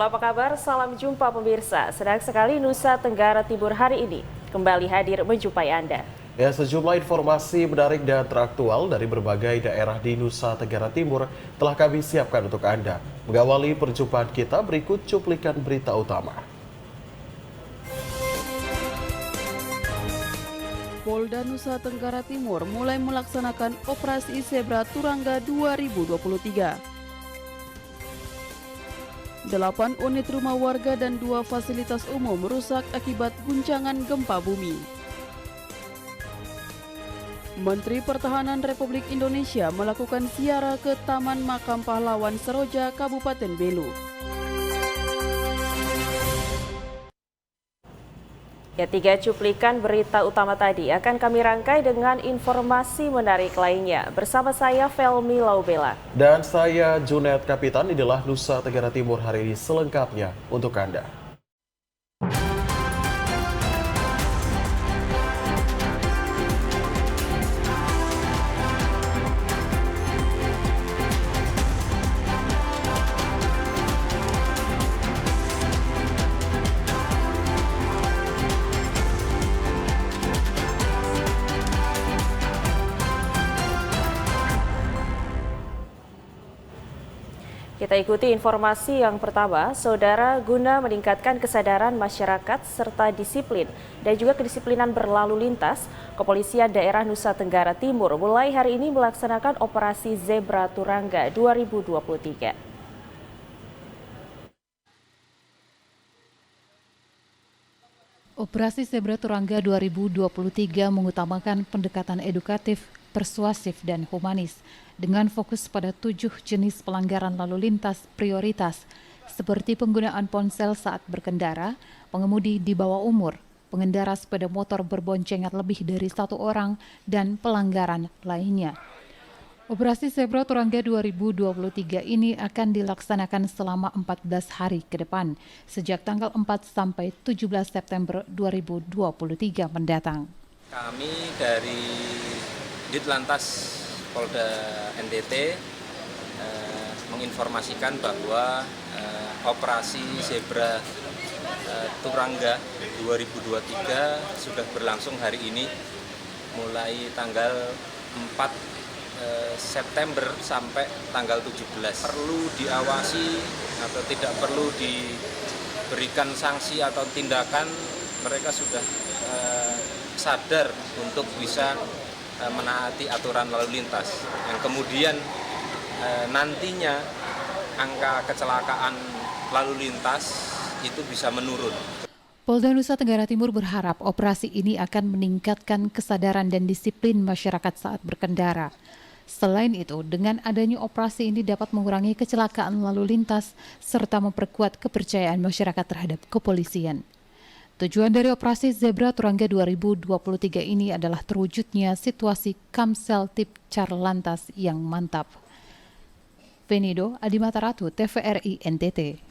Halo, apa kabar? Salam jumpa pemirsa. Sedang sekali Nusa Tenggara Timur hari ini kembali hadir menjumpai Anda. Ya, sejumlah informasi menarik dan teraktual dari berbagai daerah di Nusa Tenggara Timur telah kami siapkan untuk Anda. Mengawali perjumpaan kita, berikut cuplikan berita utama. Polda Nusa Tenggara Timur mulai melaksanakan Operasi Zebra Turangga 2023. 8 unit rumah warga dan 2 fasilitas umum rusak akibat guncangan gempa bumi. Menteri Pertahanan Republik Indonesia melakukan ziarah ke Taman Makam Pahlawan Seroja, Kabupaten Belu. Ya, 3 cuplikan berita utama tadi akan kami rangkai dengan informasi menarik lainnya. Bersama saya, Felmi Laubela. Dan saya, Junet Kapitan, inilah Nusa Tenggara Timur hari ini selengkapnya untuk Anda. Kita ikuti informasi yang pertama, Saudara, guna meningkatkan kesadaran masyarakat serta disiplin dan juga kedisiplinan berlalu lintas, Kepolisian Daerah Nusa Tenggara Timur mulai hari ini melaksanakan Operasi Zebra Turangga 2023. Operasi Zebra Turangga 2023 mengutamakan pendekatan edukatif, persuasif, dan humanis dengan fokus pada 7 jenis pelanggaran lalu lintas prioritas seperti penggunaan ponsel saat berkendara, pengemudi di bawah umur, pengendara sepeda motor berboncengan lebih dari 1 orang, dan pelanggaran lainnya. Operasi Zebra Turangga 2023 ini akan dilaksanakan selama 14 hari ke depan, sejak tanggal 4 sampai 17 September 2023 mendatang. Kami dari Ditlantas Polda NTT menginformasikan bahwa Operasi Zebra Turangga 2023 sudah berlangsung hari ini, mulai tanggal 4 September sampai tanggal 17. Perlu diawasi atau tidak perlu diberikan sanksi atau tindakan, mereka sudah sadar untuk bisa menaati aturan lalu lintas, yang kemudian nantinya angka kecelakaan lalu lintas itu bisa menurun. Polda Nusa Tenggara Timur berharap operasi ini akan meningkatkan kesadaran dan disiplin masyarakat saat berkendara. Selain itu, dengan adanya operasi ini dapat mengurangi kecelakaan lalu lintas serta memperkuat kepercayaan masyarakat terhadap kepolisian. Tujuan dari Operasi Zebra Turangga 2023 ini adalah terwujudnya situasi Kamseltib Carlantas yang mantap. Venido Adimataratu, TVRI NTT.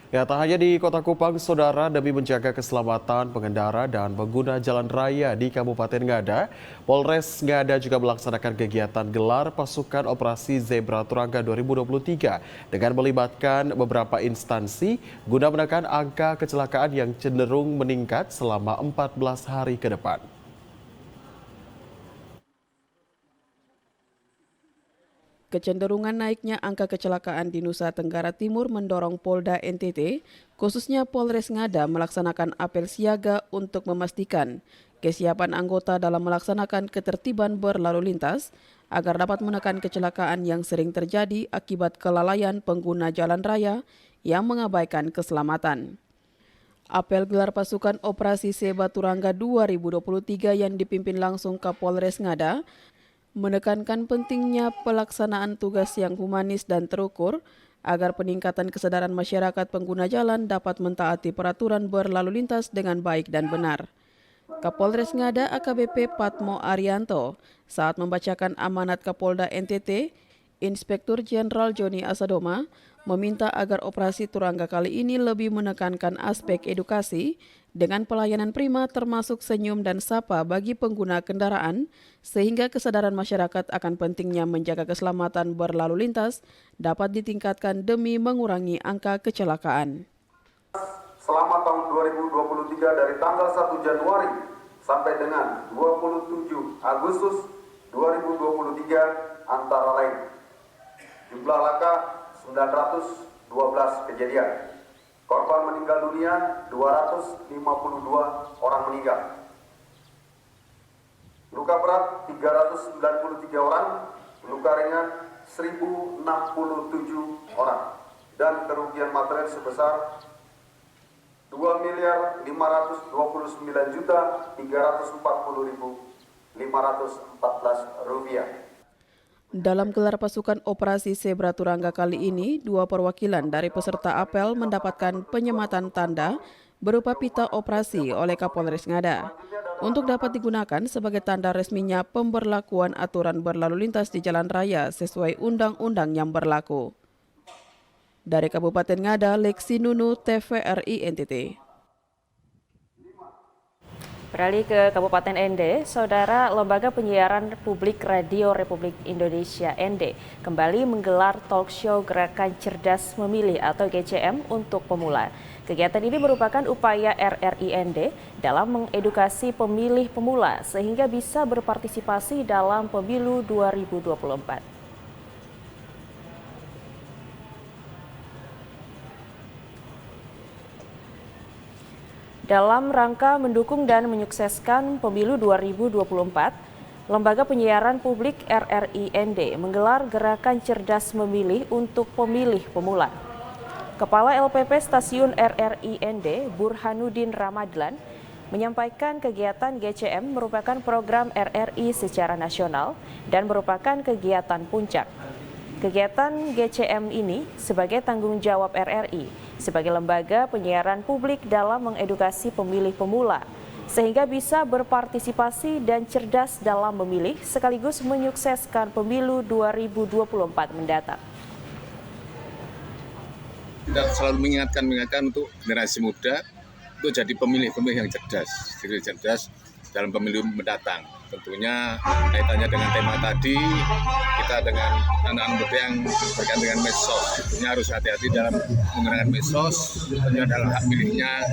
Ya, tak hanya di Kota Kupang, Saudara, demi menjaga keselamatan pengendara dan pengguna jalan raya di Kabupaten Ngada, Polres Ngada juga melaksanakan kegiatan gelar pasukan Operasi Zebra Turangga 2023 dengan melibatkan beberapa instansi guna menekan angka kecelakaan yang cenderung meningkat selama 14 hari ke depan. Kecenderungan naiknya angka kecelakaan di Nusa Tenggara Timur mendorong Polda NTT, khususnya Polres Ngada, melaksanakan apel siaga untuk memastikan kesiapan anggota dalam melaksanakan ketertiban berlalu lintas agar dapat menekan kecelakaan yang sering terjadi akibat kelalaian pengguna jalan raya yang mengabaikan keselamatan. Apel gelar pasukan Operasi Zebra Turangga 2023 yang dipimpin langsung Kapolres Ngada menekankan pentingnya pelaksanaan tugas yang humanis dan terukur agar peningkatan kesadaran masyarakat pengguna jalan dapat mentaati peraturan berlalu lintas dengan baik dan benar. Kapolres Ngada AKBP Patmo Arianto saat membacakan amanat Kapolda NTT, Inspektur Jenderal Joni Asadoma meminta agar operasi Turangga kali ini lebih menekankan aspek edukasi dengan pelayanan prima termasuk senyum dan sapa bagi pengguna kendaraan sehingga kesadaran masyarakat akan pentingnya menjaga keselamatan berlalu lintas dapat ditingkatkan demi mengurangi angka kecelakaan. Selama tahun 2023 dari tanggal 1 Januari sampai dengan 27 Agustus 2023 antara lain jumlah laka 912 kejadian, korban meninggal dunia 252 orang meninggal, luka berat 393 orang, luka ringan 1067 orang, dan kerugian material sebesar 2.549.340.514 rupiah. Dalam gelar pasukan operasi Zebra Turangga kali ini, 2 perwakilan dari peserta apel mendapatkan penyematan tanda berupa pita operasi oleh Kapolres Ngada untuk dapat digunakan sebagai tanda resminya pemberlakuan aturan berlalu lintas di jalan raya sesuai undang-undang yang berlaku. Dari Kabupaten Ngada, Lexi Nunu, TVRI NTT. Beralih ke Kabupaten Ende, Saudara Lembaga Penyiaran Publik Radio Republik Indonesia (ND) kembali menggelar talk show Gerakan Cerdas Memilih atau GCM untuk pemula. Kegiatan ini merupakan upaya RRI ND dalam mengedukasi pemilih pemula sehingga bisa berpartisipasi dalam pemilu 2024. Dalam rangka mendukung dan menyukseskan pemilu 2024, Lembaga Penyiaran Publik RRI ND menggelar Gerakan Cerdas Memilih untuk Pemilih Pemula. Kepala LPP Stasiun RRI ND, Burhanuddin Ramadlan, menyampaikan kegiatan GCM merupakan program RRI secara nasional dan merupakan kegiatan puncak. Kegiatan GCM ini sebagai tanggung jawab RRI sebagai lembaga penyiaran publik dalam mengedukasi pemilih pemula sehingga bisa berpartisipasi dan cerdas dalam memilih sekaligus menyukseskan pemilu 2024 mendatang. Kita selalu mengingatkan untuk generasi muda untuk jadi pemilih-pemilih yang cerdas dalam pemilu mendatang. Tentunya kaitannya dengan tema tadi, kita dengan anak-anak muda yang berkaitan dengan medsos. Tentunya harus hati-hati dalam menggunakan medsos, tentunya adalah hak miliknya.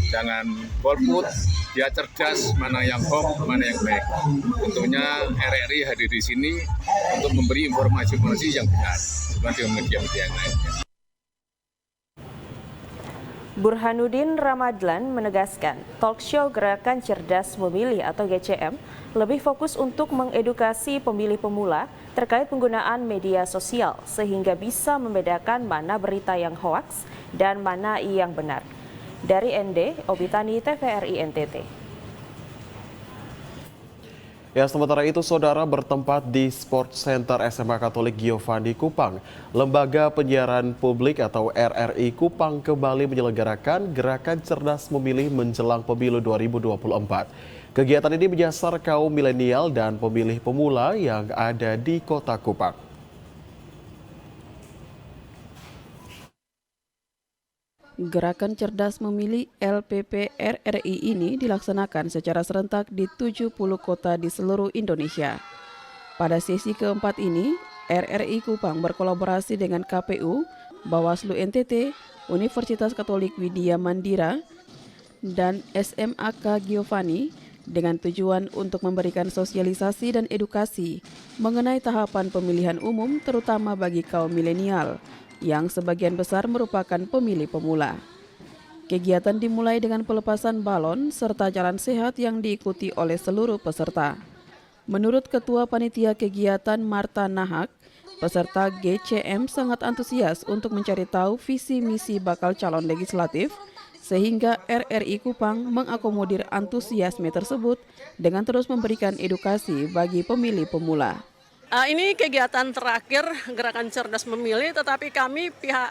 Jangan golput, dia cerdas, mana yang hoax, mana yang baik. Tentunya RRI hadir di sini untuk memberi informasi-informasi yang benar, bukan di media-media yang lainnya. Burhanuddin Ramadlan menegaskan, talk show Gerakan Cerdas Memilih atau GCM lebih fokus untuk mengedukasi pemilih pemula terkait penggunaan media sosial sehingga bisa membedakan mana berita yang hoaks dan mana yang benar. Dari ND, Obitani, TVRI NTT. Ya, sementara itu Saudara bertempat di Sport Center SMA Katolik Giovanni Kupang. Lembaga Penyiaran Publik atau RRI Kupang kembali menyelenggarakan Gerakan Cerdas Memilih menjelang pemilu 2024. Kegiatan ini menyasar kaum milenial dan pemilih pemula yang ada di Kota Kupang. Gerakan Cerdas Memilih LPP RRI ini dilaksanakan secara serentak di 70 kota di seluruh Indonesia. Pada sesi keempat ini, RRI Kupang berkolaborasi dengan KPU, Bawaslu NTT, Universitas Katolik Widya Mandira, dan SMAK Giovanni dengan tujuan untuk memberikan sosialisasi dan edukasi mengenai tahapan pemilihan umum terutama bagi kaum milenial yang sebagian besar merupakan pemilih pemula. Kegiatan dimulai dengan pelepasan balon serta jalan sehat yang diikuti oleh seluruh peserta. Menurut Ketua Panitia Kegiatan Marta Nahak, peserta GCM sangat antusias untuk mencari tahu visi misi bakal calon legislatif sehingga RRI Kupang mengakomodir antusiasme tersebut dengan terus memberikan edukasi bagi pemilih pemula. Ini kegiatan terakhir Gerakan Cerdas Memilih, tetapi kami pihak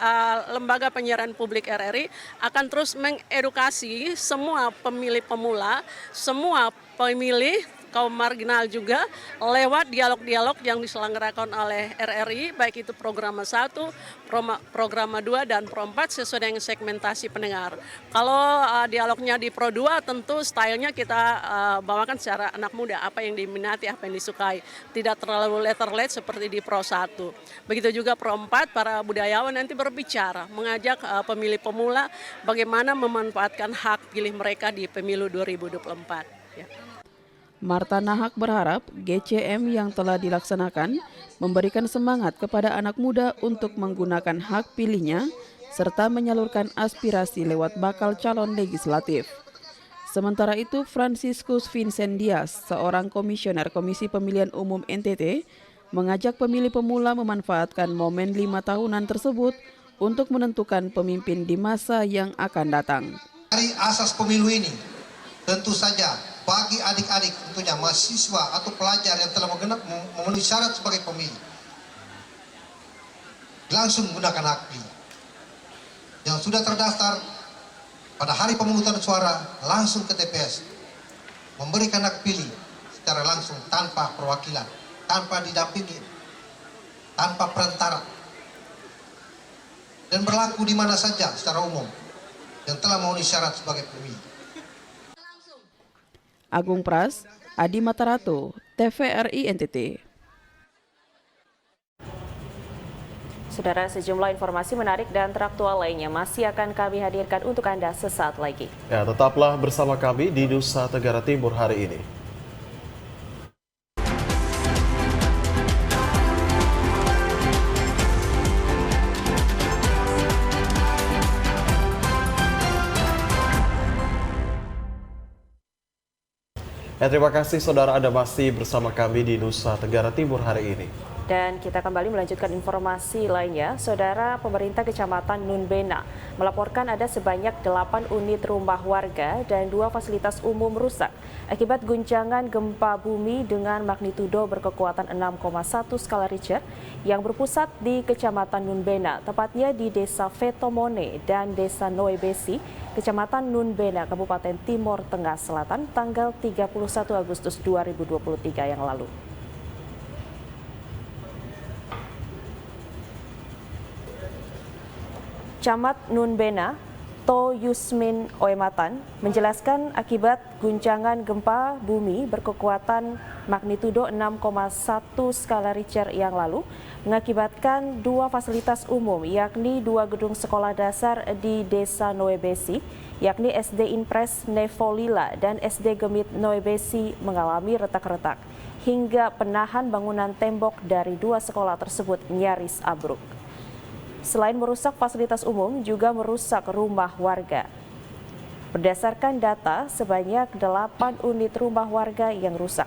Lembaga Penyiaran Publik RRI akan terus mengedukasi semua pemilih pemula, semua pemilih kaum marginal juga lewat dialog-dialog yang diselenggarakan oleh RRI, baik itu program 1, program 2, dan Pro 4 sesuai dengan segmentasi pendengar. Kalau dialognya di Pro 2 tentu stylenya kita bawakan secara anak muda, apa yang diminati, apa yang disukai. Tidak terlalu letterlet seperti di Pro 1. Begitu juga Pro 4, para budayawan nanti berbicara, mengajak pemilih pemula bagaimana memanfaatkan hak pilih mereka di pemilu 2024. Ya. Marta Nahak berharap GCM yang telah dilaksanakan memberikan semangat kepada anak muda untuk menggunakan hak pilihnya serta menyalurkan aspirasi lewat bakal calon legislatif. Sementara itu, Franciscus Vincent Dias, seorang komisioner Komisi Pemilihan Umum NTT, mengajak pemilih pemula memanfaatkan momen 5 tahunan tersebut untuk menentukan pemimpin di masa yang akan datang. Dari asas pemilu ini, tentu saja bagi adik-adik tentunya mahasiswa atau pelajar yang telah memenuhi syarat sebagai pemilih, langsung menggunakan hak pilih. Yang sudah terdaftar pada hari pemungutan suara langsung ke TPS, memberikan hak pilih secara langsung tanpa perwakilan, tanpa didampingi, tanpa perantara, dan berlaku di mana saja secara umum yang telah memenuhi syarat sebagai pemilih. Agung Pras, Adi Matarato, TVRI NTT. Saudara, sejumlah informasi menarik dan teraktual lainnya masih akan kami hadirkan untuk Anda sesaat lagi. Ya, tetaplah bersama kami di Nusa Tenggara Timur hari ini. Terima kasih saudara Anda masih bersama kami di Nusa Tenggara Timur hari ini. Dan kita kembali melanjutkan informasi lainnya. Saudara, pemerintah Kecamatan Nunbena melaporkan ada sebanyak 8 unit rumah warga dan 2 fasilitas umum rusak akibat guncangan gempa bumi dengan magnitudo berkekuatan 6,1 skala Richter yang berpusat di Kecamatan Nunbena, tepatnya di Desa Vetomone dan Desa Noebesi, Kecamatan Nunbena, Kabupaten Timor Tengah Selatan, tanggal 31 Agustus 2023 yang lalu. Camat Nunbena, To Yusmin Oematan, menjelaskan akibat guncangan gempa bumi berkekuatan magnitudo 6,1 skala Richter yang lalu, mengakibatkan 2 fasilitas umum, yakni 2 gedung sekolah dasar di Desa Noebesi, yakni SD Impres Nevolila dan SD Gemit Noebesi mengalami retak-retak, hingga penahan bangunan tembok dari 2 sekolah tersebut nyaris ambruk. Selain merusak fasilitas umum, juga merusak rumah warga. Berdasarkan data, sebanyak 8 unit rumah warga yang rusak.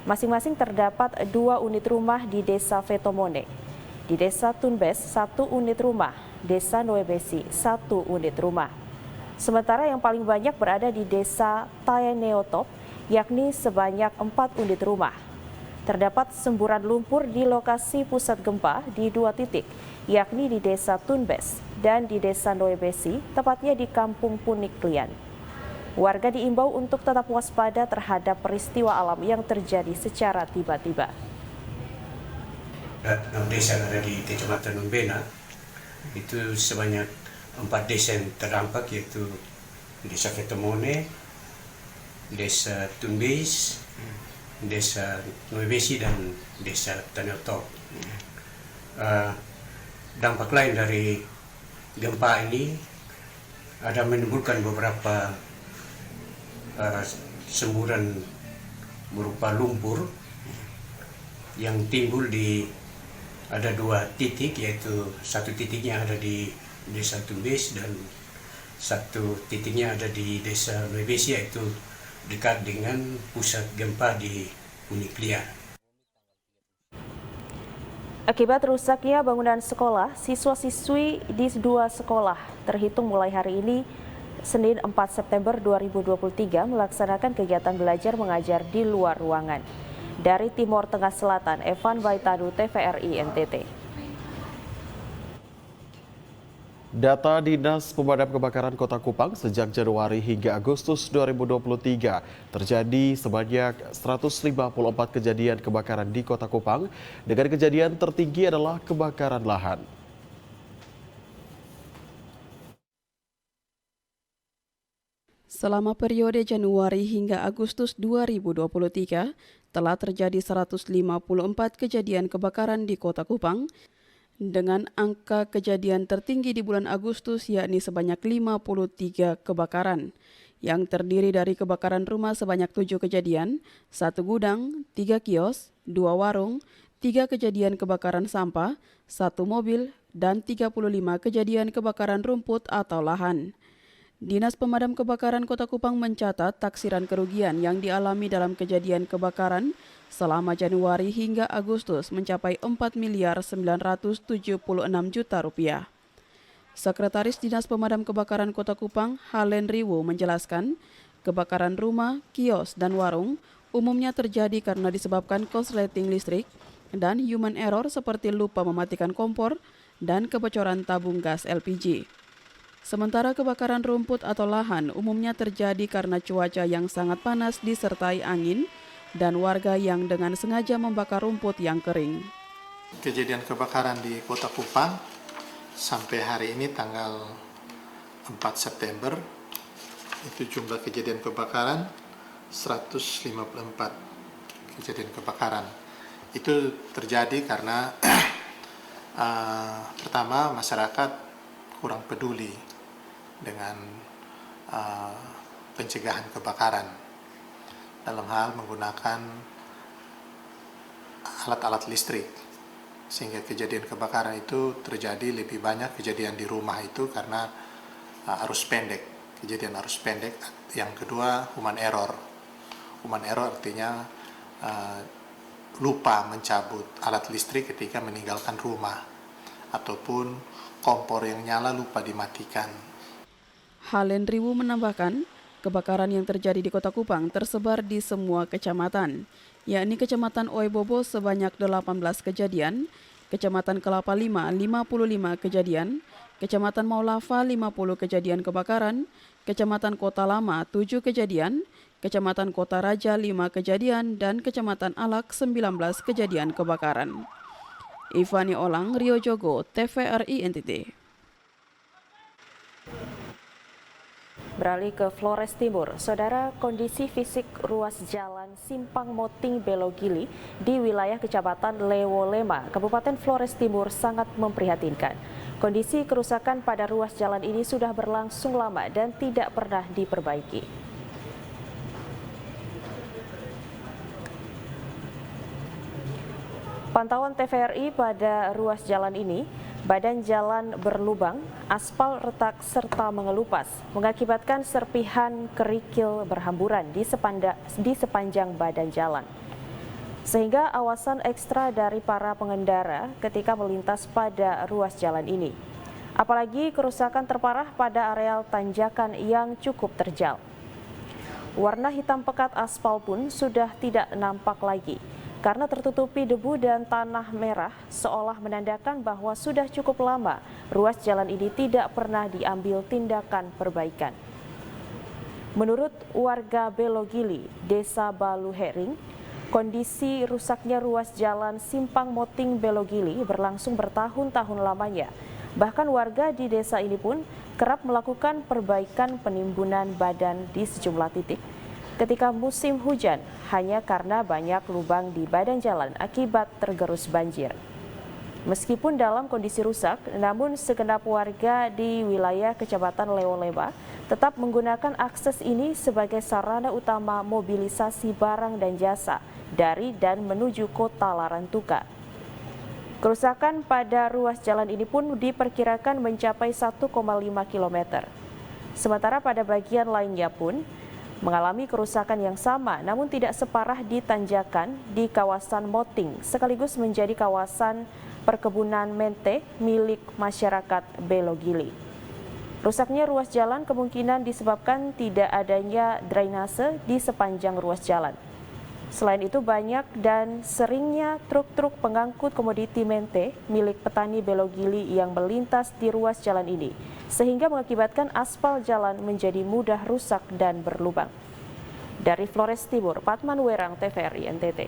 Masing-masing terdapat 2 unit rumah di Desa Vetomone. Di Desa Tunbes, 1 unit rumah. Desa Noebesi, 1 unit rumah. Sementara yang paling banyak berada di Desa Taeneotop, yakni sebanyak 4 unit rumah. Terdapat semburan lumpur di lokasi pusat gempa di 2 titik, yakni di Desa Tunbes dan di Desa Noebesi, tepatnya di Kampung Punik Klian. Warga diimbau untuk tetap waspada terhadap peristiwa alam yang terjadi secara tiba-tiba. 6 desa yang ada di Kecamatan Nunbena, itu sebanyak 4 desa yang terdampak, yaitu Desa Vetomone, Desa Tunbes, Desa Noebesi, dan Desa Taneotop. Dampak lain dari gempa ini ada menimbulkan beberapa semburan berupa lumpur yang timbul di ada 2 titik, yaitu 1 titiknya ada di Desa Tunbes dan 1 titiknya ada di Desa Noebesi, yaitu dekat dengan pusat gempa di Punik Klian. Akibat rusaknya bangunan sekolah, siswa-siswi di 2 sekolah terhitung mulai hari ini, Senin 4 September 2023, melaksanakan kegiatan belajar mengajar di luar ruangan. Dari Timor Tengah Selatan, Evan Baitadu, TVRI NTT. Data Dinas Pemadam Kebakaran Kota Kupang sejak Januari hingga Agustus 2023 terjadi sebanyak 154 kejadian kebakaran di Kota Kupang dengan kejadian tertinggi adalah kebakaran lahan. Selama periode Januari hingga Agustus 2023 telah terjadi 154 kejadian kebakaran di Kota Kupang dengan angka kejadian tertinggi di bulan Agustus yakni sebanyak 53 kebakaran yang terdiri dari kebakaran rumah sebanyak 7 kejadian, 1 gudang, 3 kios, 2 warung, 3 kejadian kebakaran sampah, 1 mobil, dan 35 kejadian kebakaran rumput atau lahan. Dinas Pemadam Kebakaran Kota Kupang mencatat taksiran kerugian yang dialami dalam kejadian kebakaran selama Januari hingga Agustus mencapai 4.976 juta rupiah. Sekretaris Dinas Pemadam Kebakaran Kota Kupang, Halen Riwu menjelaskan, kebakaran rumah, kios, dan warung umumnya terjadi karena disebabkan korsleting listrik dan human error seperti lupa mematikan kompor dan kebocoran tabung gas LPG. Sementara kebakaran rumput atau lahan umumnya terjadi karena cuaca yang sangat panas disertai angin dan warga yang dengan sengaja membakar rumput yang kering. Kejadian kebakaran di Kota Kupang sampai hari ini tanggal 4 September itu jumlah kejadian kebakaran 154 kejadian kebakaran. Itu terjadi karena pertama masyarakat kurang peduli dengan pencegahan kebakaran dalam hal menggunakan alat-alat listrik, sehingga kejadian kebakaran itu terjadi lebih banyak kejadian di rumah itu karena arus pendek, kejadian arus pendek. Yang kedua, human error. Human error artinya lupa mencabut alat listrik ketika meninggalkan rumah, ataupun kompor yang nyala lupa dimatikan. Halen Riwu menambahkan, kebakaran yang terjadi di Kota Kupang tersebar di semua kecamatan, yakni Kecamatan Oebobo sebanyak 18 kejadian, Kecamatan Kelapa Lima 55 kejadian, Kecamatan Maulafa 50 kejadian kebakaran, Kecamatan Kota Lama 7 kejadian, Kecamatan Kota Raja 5 kejadian, dan Kecamatan Alak 19 kejadian kebakaran. Ivani Olang, Rio Jogo, TVRI NTT. Beralih ke Flores Timur, saudara, kondisi fisik ruas jalan Simpang Moting Belogili di wilayah Kecamatan Lewolema, Kabupaten Flores Timur sangat memprihatinkan. Kondisi kerusakan pada ruas jalan ini sudah berlangsung lama dan tidak pernah diperbaiki. Pantauan TVRI pada ruas jalan ini, badan jalan berlubang, aspal retak serta mengelupas, mengakibatkan serpihan kerikil berhamburan di sepanjang badan jalan. Sehingga awasan ekstra dari para pengendara ketika melintas pada ruas jalan ini. Apalagi kerusakan terparah pada areal tanjakan yang cukup terjal. Warna hitam pekat aspal pun sudah tidak nampak lagi, karena tertutupi debu dan tanah merah, seolah menandakan bahwa sudah cukup lama ruas jalan ini tidak pernah diambil tindakan perbaikan. Menurut warga Belogili, Desa Baluhering, kondisi rusaknya ruas jalan Simpang Moting Belogili berlangsung bertahun-tahun lamanya. Bahkan warga di desa ini pun kerap melakukan perbaikan penimbunan badan di sejumlah titik ketika musim hujan, hanya karena banyak lubang di badan jalan akibat tergerus banjir. Meskipun dalam kondisi rusak, namun segenap warga di wilayah Kecamatan Lewolema tetap menggunakan akses ini sebagai sarana utama mobilisasi barang dan jasa dari dan menuju kota Larantuka. Kerusakan pada ruas jalan ini pun diperkirakan mencapai 1,5 km. Sementara pada bagian lainnya pun mengalami kerusakan yang sama, namun tidak separah di tanjakan di kawasan Moting, sekaligus menjadi kawasan perkebunan mente milik masyarakat Belogili. Rusaknya ruas jalan kemungkinan disebabkan tidak adanya drainase di sepanjang ruas jalan. Selain itu banyak dan seringnya truk-truk pengangkut komoditi mente milik petani Belogili yang melintas di ruas jalan ini, sehingga mengakibatkan aspal jalan menjadi mudah rusak dan berlubang. Dari Flores Timur, Patman Werang, TVRI NTT.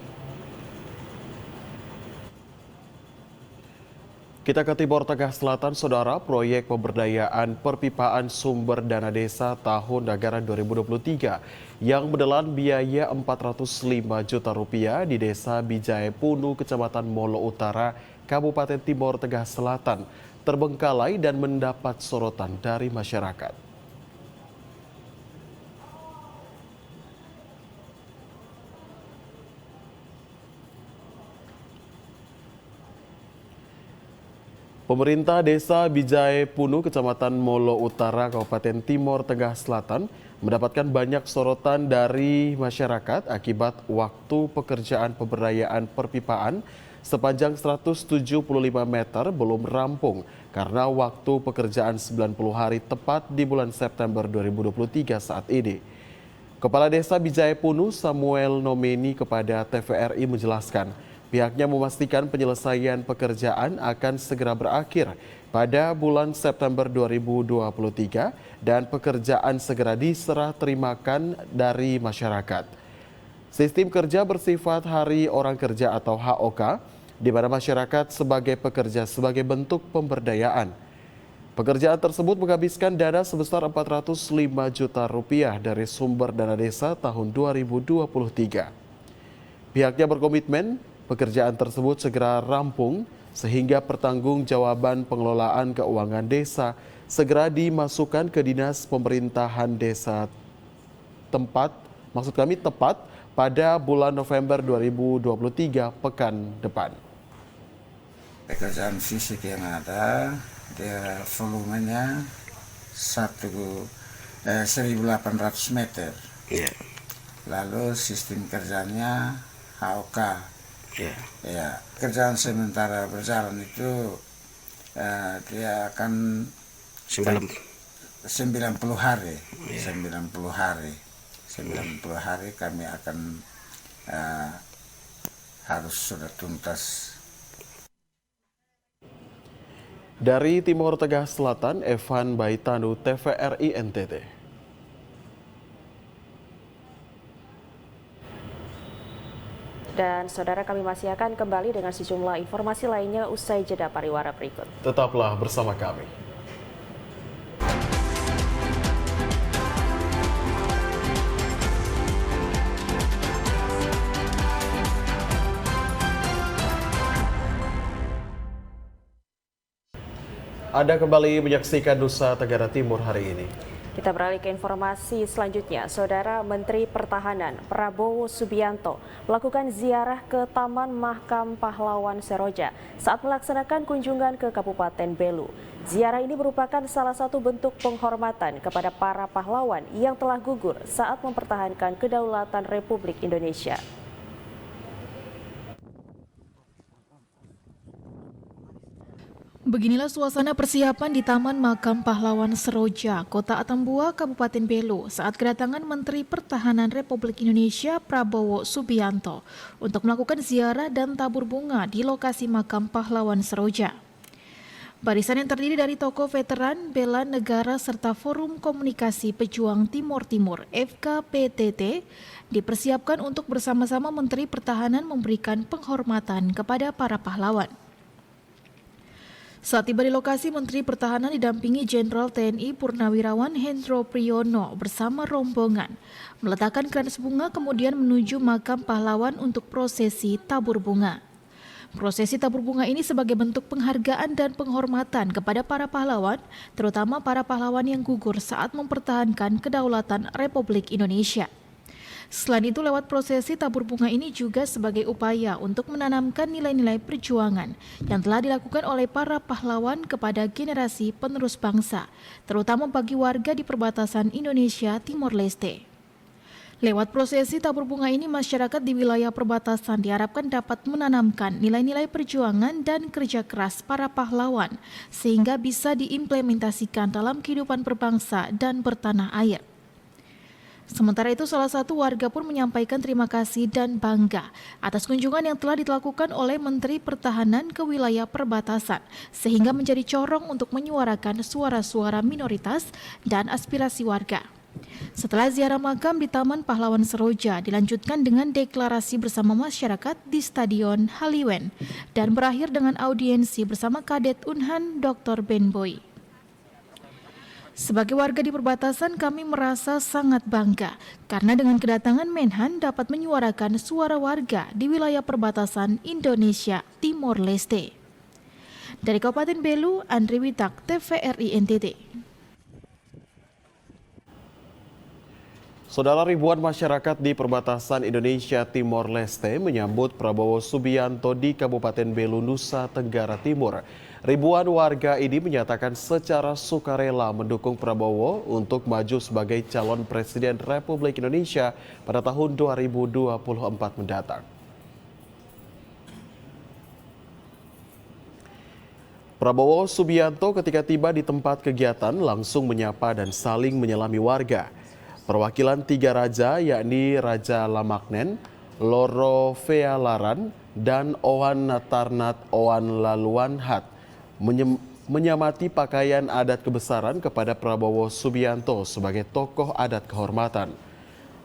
Kita ke Timur Tengah Selatan, Saudara. Proyek pemberdayaan perpipaan sumber dana desa tahun anggaran 2023 yang menelan biaya 405 juta rupiah di Desa Bijaya Punu, Kecamatan Molo Utara, Kabupaten Timur Tengah Selatan, terbengkalai dan mendapat sorotan dari masyarakat. Pemerintah Desa Bijaya Punu, Kecamatan Molo Utara, Kabupaten Timur Tengah Selatan mendapatkan banyak sorotan dari masyarakat akibat waktu pekerjaan pemberdayaan perpipaan sepanjang 175 meter belum rampung karena waktu pekerjaan 90 hari tepat di bulan September 2023 saat ini. Kepala Desa Bijaya Punu, Samuel Nomeni, kepada TVRI menjelaskan, pihaknya memastikan penyelesaian pekerjaan akan segera berakhir pada bulan September 2023 dan pekerjaan segera diserah terimakan dari masyarakat. Sistem kerja bersifat hari orang kerja atau HOK, di mana masyarakat sebagai pekerja sebagai bentuk pemberdayaan. Pekerjaan tersebut menghabiskan dana sebesar 405 juta rupiah dari sumber dana desa tahun 2023. Pihaknya berkomitmen pekerjaan tersebut segera rampung sehingga pertanggungjawaban pengelolaan keuangan desa segera dimasukkan ke Dinas Pemerintahan Desa tepat pada bulan November 2023 pekan depan. Pekerjaan fisik yang ada, dia volumenya 1.800 meter. Yeah. Lalu sistem kerjanya HOK. Yeah. Ya, kerjaan sementara berjalan itu dia akan 90 hari. Yeah. 90 hari kami akan harus sudah tuntas. Dari Timur Tengah Selatan, Evan Baitanu, TVRI NTT. Dan saudara, kami masih akan kembali dengan sejumlah informasi lainnya usai jeda pariwara berikut. Tetaplah bersama kami. Anda kembali menyaksikan Nusa Tenggara Timur hari ini. Kita beralih ke informasi selanjutnya. Saudara, Menteri Pertahanan Prabowo Subianto melakukan ziarah ke Taman Makam Pahlawan Seroja saat melaksanakan kunjungan ke Kabupaten Belu. Ziarah ini merupakan salah satu bentuk penghormatan kepada para pahlawan yang telah gugur saat mempertahankan kedaulatan Republik Indonesia. Beginilah suasana persiapan di Taman Makam Pahlawan Seroja, Kota Atambua, Kabupaten Belu saat kedatangan Menteri Pertahanan Republik Indonesia Prabowo Subianto untuk melakukan ziarah dan tabur bunga di lokasi Makam Pahlawan Seroja. Barisan yang terdiri dari tokoh veteran, bela negara serta Forum Komunikasi Pejuang Timur Timur (FKPTT) dipersiapkan untuk bersama-sama Menteri Pertahanan memberikan penghormatan kepada para pahlawan. Saat tiba di lokasi, Menteri Pertahanan didampingi Jenderal TNI Purnawirawan Hendro Priyono bersama rombongan meletakkan kranz bunga kemudian menuju makam pahlawan untuk prosesi tabur bunga. Prosesi tabur bunga ini sebagai bentuk penghargaan dan penghormatan kepada para pahlawan, terutama para pahlawan yang gugur saat mempertahankan kedaulatan Republik Indonesia. Selain itu, lewat prosesi tabur bunga ini juga sebagai upaya untuk menanamkan nilai-nilai perjuangan yang telah dilakukan oleh para pahlawan kepada generasi penerus bangsa, terutama bagi warga di perbatasan Indonesia Timor Leste. Lewat prosesi tabur bunga ini, masyarakat di wilayah perbatasan diharapkan dapat menanamkan nilai-nilai perjuangan dan kerja keras para pahlawan sehingga bisa diimplementasikan dalam kehidupan berbangsa dan bertanah air. Sementara itu, salah satu warga pun menyampaikan terima kasih dan bangga atas kunjungan yang telah dilakukan oleh Menteri Pertahanan ke wilayah perbatasan, sehingga menjadi corong untuk menyuarakan suara-suara minoritas dan aspirasi warga. Setelah ziarah makam di Taman Pahlawan Seroja, dilanjutkan dengan deklarasi bersama masyarakat di Stadion Haliwen dan berakhir dengan audiensi bersama Kadet Unhan Dr. Ben Boy. Sebagai warga di perbatasan, kami merasa sangat bangga karena dengan kedatangan Menhan dapat menyuarakan suara warga di wilayah perbatasan Indonesia Timor Leste. Dari Kabupaten Belu, Andri Witak, TVRI NTT. Saudara, ribuan masyarakat di perbatasan Indonesia Timor Leste menyambut Prabowo Subianto di Kabupaten Belu, Nusa Tenggara Timur. Ribuan warga ini menyatakan secara sukarela mendukung Prabowo untuk maju sebagai calon Presiden Republik Indonesia pada tahun 2024 mendatang. Prabowo Subianto ketika tiba di tempat kegiatan langsung menyapa dan saling menyelami warga. Perwakilan tiga raja yakni Raja Lamaknen, Loro Fealaran, dan Oan Natarnat Oan Laluanhat menyamati pakaian adat kebesaran kepada Prabowo Subianto sebagai tokoh adat kehormatan.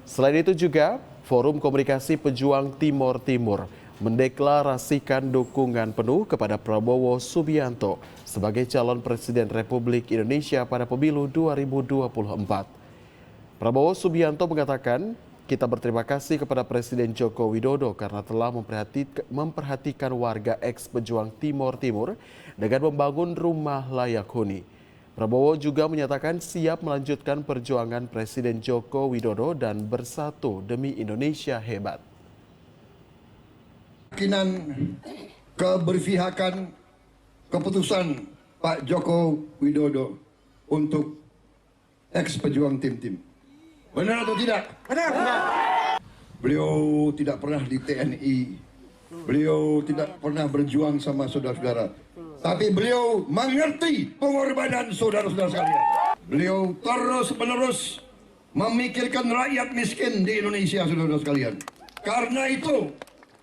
Selain itu juga, Forum Komunikasi Pejuang Timor Timur mendeklarasikan dukungan penuh kepada Prabowo Subianto sebagai calon Presiden Republik Indonesia pada pemilu 2024. Prabowo Subianto mengatakan, kita berterima kasih kepada Presiden Joko Widodo karena telah memperhatikan warga ex-pejuang Timor Timur dengan membangun rumah layak huni. Prabowo juga menyatakan siap melanjutkan perjuangan Presiden Joko Widodo dan bersatu demi Indonesia hebat. Keyakinan, keberpihakan, keputusan Pak Joko Widodo untuk ex-pejuang tim-tim. Benar atau tidak? Benar. Beliau tidak pernah di TNI. Beliau tidak pernah berjuang sama saudara-saudara. Tapi beliau mengerti pengorbanan saudara-saudara sekalian. Beliau terus-menerus memikirkan rakyat miskin di Indonesia, saudara-saudara sekalian. Karena itu,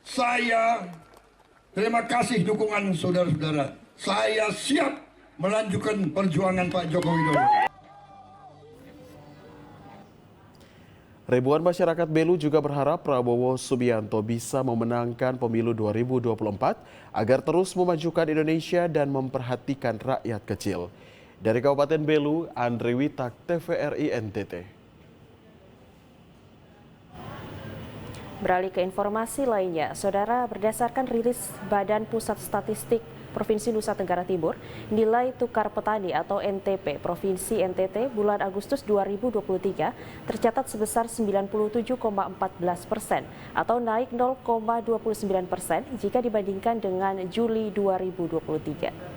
saya terima kasih dukungan saudara-saudara. Saya siap melanjutkan perjuangan Pak Joko Widodo. Ribuan masyarakat Belu juga berharap Prabowo Subianto bisa memenangkan pemilu 2024 agar terus memajukan Indonesia dan memperhatikan rakyat kecil. Dari Kabupaten Belu, Andri Witak, TVRI NTT. Beralih ke informasi lainnya, Saudara, berdasarkan rilis Badan Pusat Statistik Provinsi Nusa Tenggara Timur, nilai tukar petani atau NTP Provinsi NTT bulan Agustus 2023 tercatat sebesar 97,14% atau naik 0,29% jika dibandingkan dengan Juli 2023.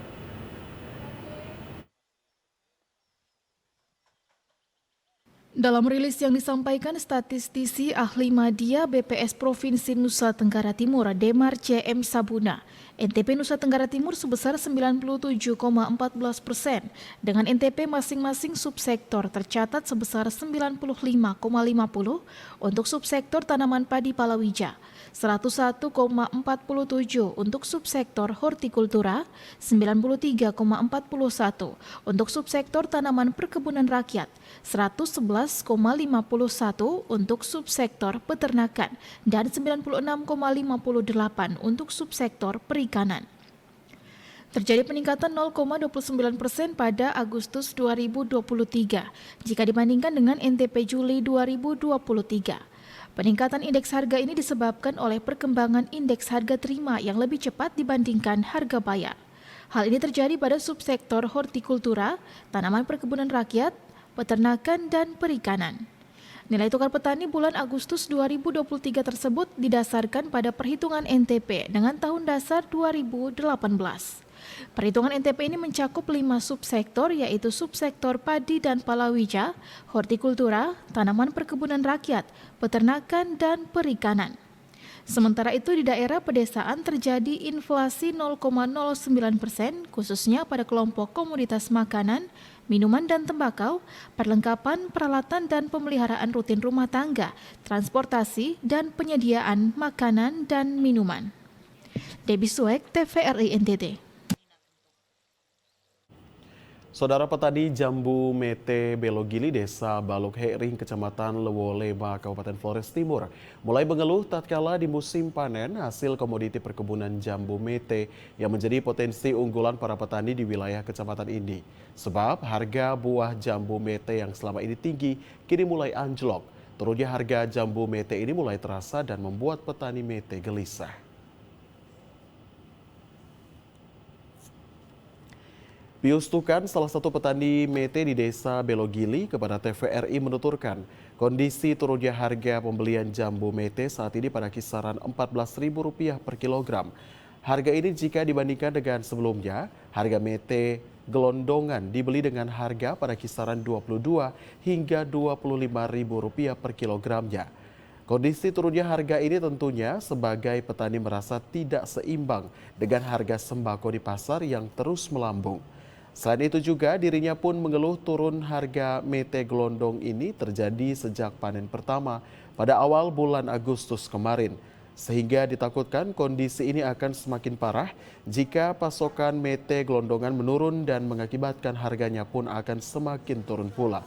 Dalam rilis yang disampaikan statistisi ahli media BPS Provinsi Nusa Tenggara Timur, Demar CM Sabuna, NTP Nusa Tenggara Timur sebesar 97,14%, dengan NTP masing-masing subsektor tercatat sebesar 95,50 untuk subsektor tanaman padi palawija, 101,47 untuk subsektor hortikultura, 93,41 untuk subsektor tanaman perkebunan rakyat, 111,51 untuk subsektor peternakan, dan 96,58 untuk subsektor perikanan. Terjadi peningkatan 0,29% pada Agustus 2023 jika dibandingkan dengan NTP Juli 2023. Peningkatan indeks harga ini disebabkan oleh perkembangan indeks harga terima yang lebih cepat dibandingkan harga bayar. Hal ini terjadi pada subsektor hortikultura, tanaman perkebunan rakyat, peternakan, dan perikanan. Nilai tukar petani bulan Agustus 2023 tersebut didasarkan pada perhitungan NTP dengan tahun dasar 2018. Perhitungan NTP ini mencakup 5 subsektor, yaitu subsektor padi dan palawija, hortikultura, tanaman perkebunan rakyat, peternakan, dan perikanan. Sementara itu di daerah pedesaan terjadi inflasi 0,09%, khususnya pada kelompok komoditas makanan minuman dan tembakau, perlengkapan, peralatan dan pemeliharaan rutin rumah tangga, transportasi, dan penyediaan makanan dan minuman. Debbie Suek, TVRI NTT. Saudara petani jambu mete Belogili, Desa Baluk Hering, Kecamatan Lewoleba, Kabupaten Flores Timur, mulai mengeluh tatkala di musim panen hasil komoditi perkebunan jambu mete yang menjadi potensi unggulan para petani di wilayah kecamatan ini. Sebab harga buah jambu mete yang selama ini tinggi kini mulai anjlok. Turunnya harga jambu mete ini mulai terasa dan membuat petani mete gelisah. Pius Tukan, salah satu petani mete di Desa Belogili, kepada TVRI menuturkan kondisi turunnya harga pembelian jambu mete saat ini pada kisaran Rp14.000 per kilogram. Harga ini jika dibandingkan dengan sebelumnya, harga mete gelondongan dibeli dengan harga pada kisaran Rp22 hingga Rp25.000 per kilogramnya. Kondisi turunnya harga ini tentunya sebagai petani merasa tidak seimbang dengan harga sembako di pasar yang terus melambung. Selain itu juga dirinya pun mengeluh turun harga mete gelondong ini terjadi sejak panen pertama pada awal bulan Agustus kemarin. Sehingga ditakutkan kondisi ini akan semakin parah jika pasokan mete gelondongan menurun dan mengakibatkan harganya pun akan semakin turun pula.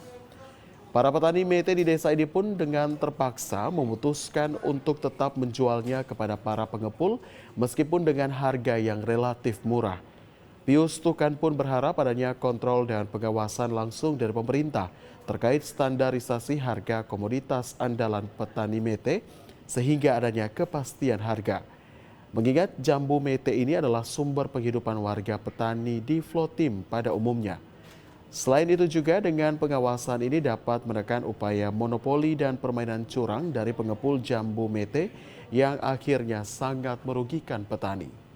Para petani mete di desa ini pun dengan terpaksa memutuskan untuk tetap menjualnya kepada para pengepul meskipun dengan harga yang relatif murah. Pius Tukan pun berharap adanya kontrol dan pengawasan langsung dari pemerintah terkait standarisasi harga komoditas andalan petani mete sehingga adanya kepastian harga. Mengingat jambu mete ini adalah sumber penghidupan warga petani di Flotim pada umumnya. Selain itu juga dengan pengawasan ini dapat menekan upaya monopoli dan permainan curang dari pengepul jambu mete yang akhirnya sangat merugikan petani.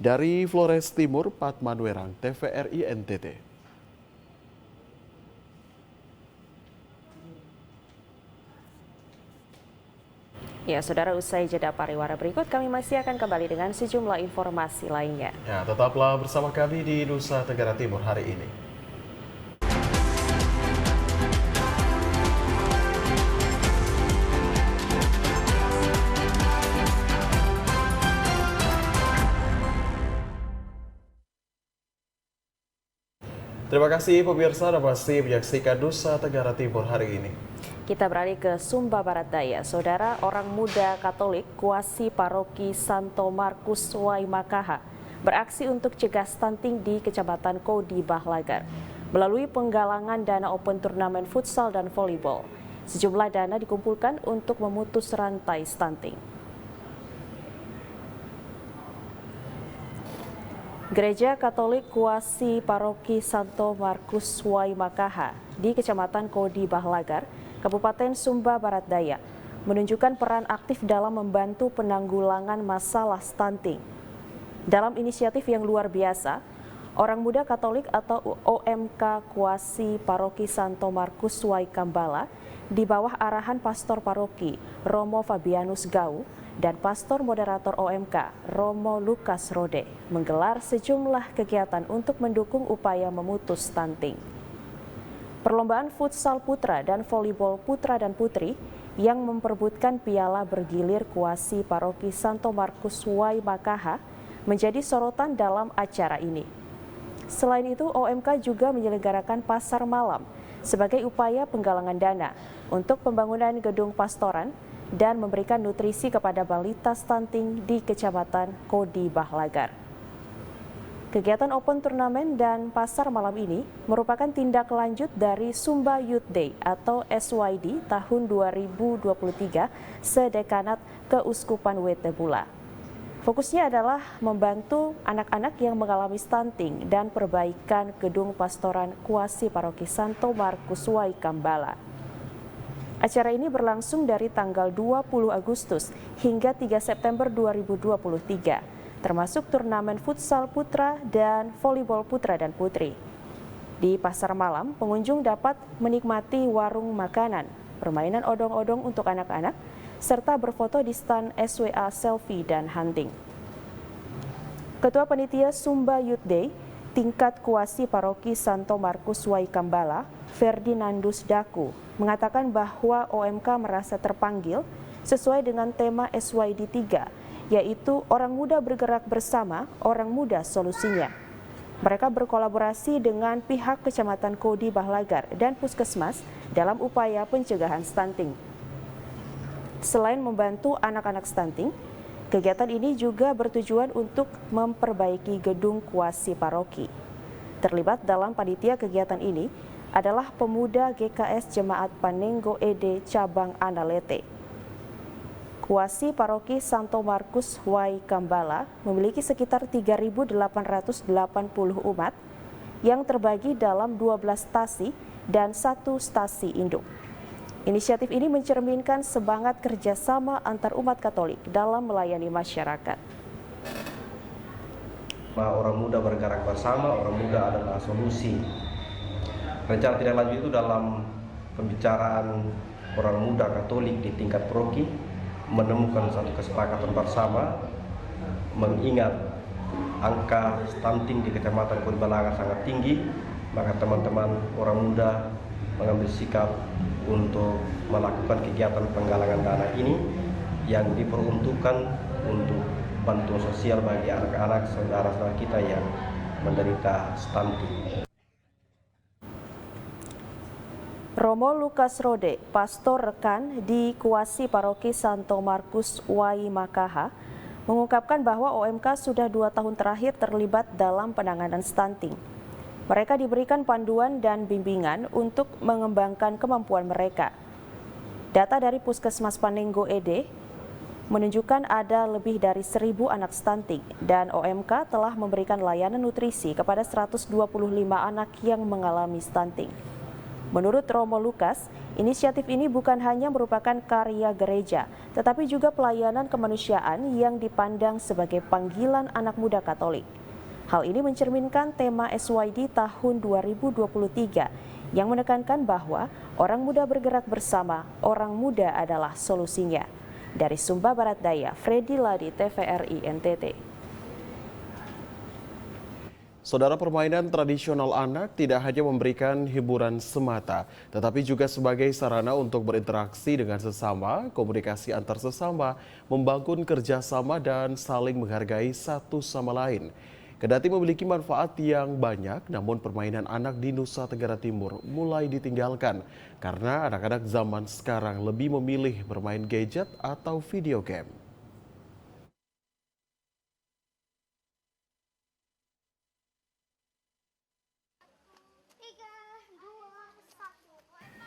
Dari Flores Timur, Patman Werang, TVRI NTT. Ya, saudara, usai jeda pariwara berikut kami masih akan kembali dengan sejumlah informasi lainnya. Ya, tetaplah bersama kami di Nusa Tenggara Timur hari ini. Terima kasih pemirsa dan masih menyaksikan Nusa Tenggara Timur hari ini. Kita beralih ke Sumba Barat Daya. Saudara, orang muda Katolik kuasi paroki Santo Markus Waimakaha beraksi untuk cegah stunting di Kecamatan Kodi Bahlagar melalui penggalangan dana open turnamen futsal dan volleyball. Sejumlah dana dikumpulkan untuk memutus rantai stunting. Gereja Katolik kuasi paroki Santo Markus Waimakaha di Kecamatan Kodi Bahlagar, Kabupaten Sumba Barat Daya, menunjukkan peran aktif dalam membantu penanggulangan masalah stunting. Dalam inisiatif yang luar biasa, orang muda Katolik atau OMK kuasi paroki Santo Markus Waikambala di bawah arahan Pastor Paroki Romo Fabianus Gau dan Pastor Moderator OMK Romo Lukas Rode menggelar sejumlah kegiatan untuk mendukung upaya memutus stunting. Perlombaan futsal putra dan volleyball putra dan putri yang memperebutkan piala bergilir kuasi paroki Santo Markus Waimakaha menjadi sorotan dalam acara ini. Selain itu, OMK juga menyelenggarakan pasar malam sebagai upaya penggalangan dana untuk pembangunan gedung pastoran dan memberikan nutrisi kepada balita stunting di Kecamatan Kodi Bahlagar. Kegiatan open turnamen dan pasar malam ini merupakan tindak lanjut dari Sumba Youth Day atau SYD tahun 2023 sedekanat Keuskupan Wetebula. Fokusnya adalah membantu anak-anak yang mengalami stunting dan perbaikan gedung pastoran kuasi paroki Santo Markus Waikambala. Acara ini berlangsung dari tanggal 20 Agustus hingga 3 September 2023, termasuk turnamen futsal putra dan volleyball putra dan putri. Di pasar malam, pengunjung dapat menikmati warung makanan, permainan odong-odong untuk anak-anak, serta berfoto di stand SWA selfie dan hunting. Ketua Panitia Sumba Youth Day, tingkat kuasi paroki Santo Markus Waikambala, Ferdinandus Daku, mengatakan bahwa OMK merasa terpanggil sesuai dengan tema SYD 3, yaitu orang muda bergerak bersama, orang muda solusinya. Mereka berkolaborasi dengan pihak Kecamatan Kodi Bahlagar dan Puskesmas dalam upaya pencegahan stunting. Selain membantu anak-anak stunting, kegiatan ini juga bertujuan untuk memperbaiki gedung kuasi paroki. Terlibat dalam panitia kegiatan ini adalah pemuda GKS Jemaat Panengo ED Cabang Analete. Kuasi paroki Santo Markus Waikambala memiliki sekitar 3.880 umat yang terbagi dalam 12 stasi dan 1 stasi induk. Inisiatif ini mencerminkan semangat kerjasama antar umat Katolik dalam melayani masyarakat. Orang muda bergerak bersama, orang muda adalah solusi. Rencana tindak lanjut itu dalam pembicaraan orang muda Katolik di tingkat paroki menemukan satu kesepakatan bersama, mengingat angka stunting di Kecamatan Kodi Bahlagar sangat tinggi, maka teman-teman orang muda mengambil sikap untuk melakukan kegiatan penggalangan dana ini yang diperuntukkan untuk bantuan sosial bagi anak-anak saudara-saudara kita yang menderita stunting. Romo Lukas Rode, pastor rekan di Kuasi Paroki Santo Markus Waimakaha, mengungkapkan bahwa OMK sudah 2 tahun terakhir terlibat dalam penanganan stunting. Mereka diberikan panduan dan bimbingan untuk mengembangkan kemampuan mereka. Data dari Puskesmas Panengo ED menunjukkan ada lebih dari 1.000 anak stunting dan OMK telah memberikan layanan nutrisi kepada 125 anak yang mengalami stunting. Menurut Romo Lukas, inisiatif ini bukan hanya merupakan karya gereja, tetapi juga pelayanan kemanusiaan yang dipandang sebagai panggilan anak muda Katolik. Hal ini mencerminkan tema SYD tahun 2023 yang menekankan bahwa orang muda bergerak bersama, orang muda adalah solusinya. Dari Sumba Barat Daya, Freddy Ladi, TVRI NTT. Saudara, permainan tradisional anak tidak hanya memberikan hiburan semata, tetapi juga sebagai sarana untuk berinteraksi dengan sesama, komunikasi antar sesama, membangun kerjasama dan saling menghargai satu sama lain. Kendati memiliki manfaat yang banyak, namun permainan anak di Nusa Tenggara Timur mulai ditinggalkan karena anak-anak zaman sekarang lebih memilih bermain gadget atau video game.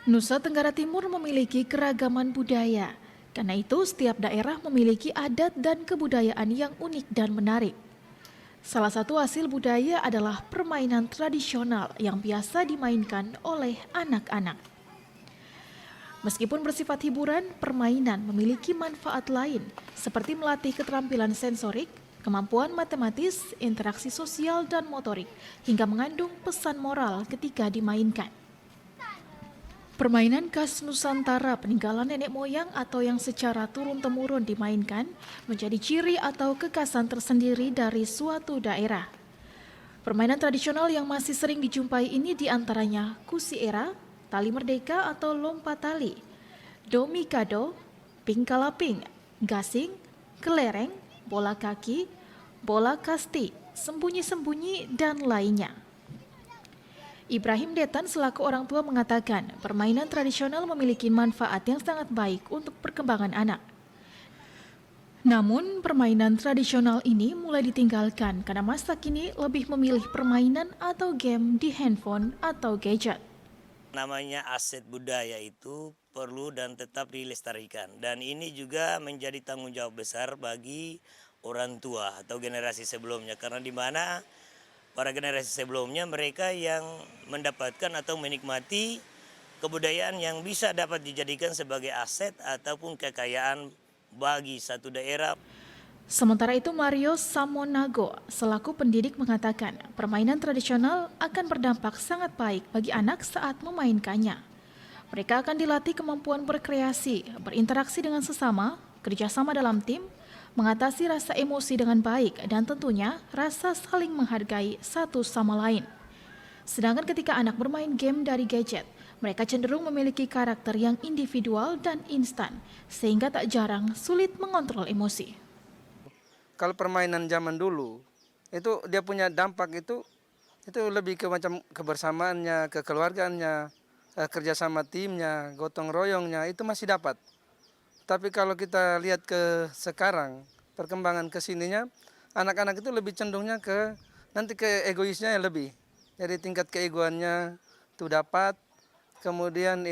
Nusa Tenggara Timur memiliki keragaman budaya. Karena itu, setiap daerah memiliki adat dan kebudayaan yang unik dan menarik. Salah satu hasil budaya adalah permainan tradisional yang biasa dimainkan oleh anak-anak. Meskipun bersifat hiburan, permainan memiliki manfaat lain, seperti melatih keterampilan sensorik, kemampuan matematis, interaksi sosial, dan motorik, hingga mengandung pesan moral ketika dimainkan. Permainan khas Nusantara peninggalan nenek moyang atau yang secara turun-temurun dimainkan menjadi ciri atau kekhasan tersendiri dari suatu daerah. Permainan tradisional yang masih sering dijumpai ini diantaranya kusiera, tali merdeka atau lompat tali, domikado, pingkalaping, gasing, kelereng, bola kaki, bola kasti, sembunyi-sembunyi, dan lainnya. Ibrahim Detan selaku orang tua mengatakan permainan tradisional memiliki manfaat yang sangat baik untuk perkembangan anak. Namun permainan tradisional ini mulai ditinggalkan karena masa kini lebih memilih permainan atau game di handphone atau gadget. Namanya aset budaya itu perlu dan tetap dilestarikan, dan ini juga menjadi tanggung jawab besar bagi orang tua atau generasi sebelumnya, karena di mana para generasi sebelumnya mereka yang mendapatkan atau menikmati kebudayaan yang bisa dapat dijadikan sebagai aset ataupun kekayaan bagi satu daerah. Sementara itu Mario Samonago selaku pendidik mengatakan permainan tradisional akan berdampak sangat baik bagi anak saat memainkannya. Mereka akan dilatih kemampuan berkreasi, berinteraksi dengan sesama, kerjasama dalam tim, mengatasi rasa emosi dengan baik, dan tentunya rasa saling menghargai satu sama lain. Sedangkan ketika anak bermain game dari gadget, mereka cenderung memiliki karakter yang individual dan instan, sehingga tak jarang sulit mengontrol emosi. Kalau permainan zaman dulu, itu dia punya dampak itu lebih ke macam kebersamaannya, kekeluargaannya, kerjasama timnya, gotong royongnya, itu masih dapat. Tapi kalau kita lihat ke sekarang, perkembangan kesininya, anak-anak itu lebih cenderungnya nanti ke egoisnya yang lebih. Jadi tingkat keegoannya itu dapat, kemudian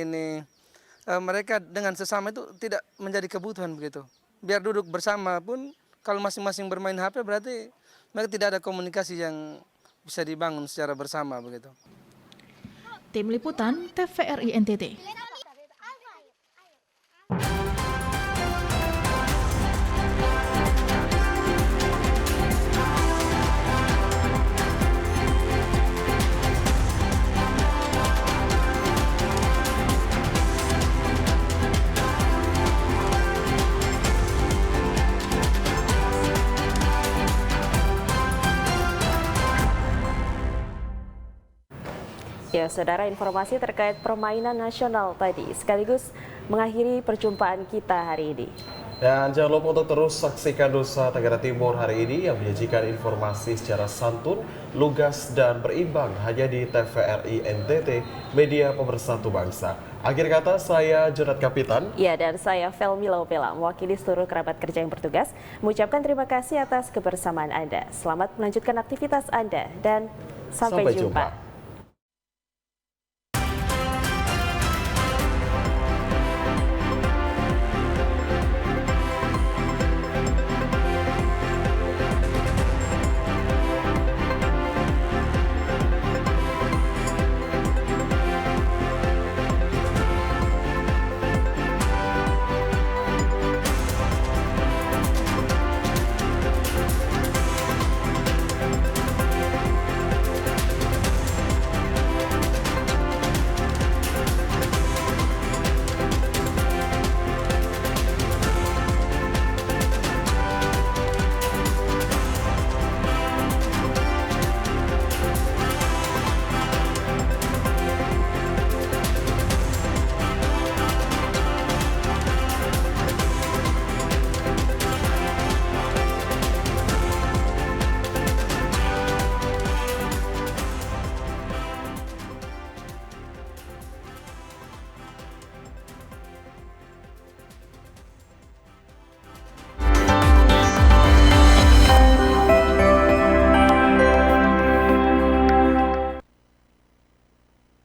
mereka dengan sesama itu tidak menjadi kebutuhan begitu. Biar duduk bersama pun, kalau masing-masing bermain HP berarti mereka tidak ada komunikasi yang bisa dibangun secara bersama begitu. Tim Liputan TVRI NTT. Ya, saudara, informasi terkait permainan nasional tadi sekaligus mengakhiri perjumpaan kita hari ini. Dan jangan lupa untuk terus saksikan Nusa Tenggara Timur hari ini yang menyajikan informasi secara santun, lugas, dan berimbang hanya di TVRI NTT, media pemersatu bangsa. Akhir kata, saya Jonat Kapitan. Ya, dan saya Velmi Laupela, mewakili seluruh kerabat kerja yang bertugas, mengucapkan terima kasih atas kebersamaan Anda. Selamat melanjutkan aktivitas Anda, dan sampai jumpa.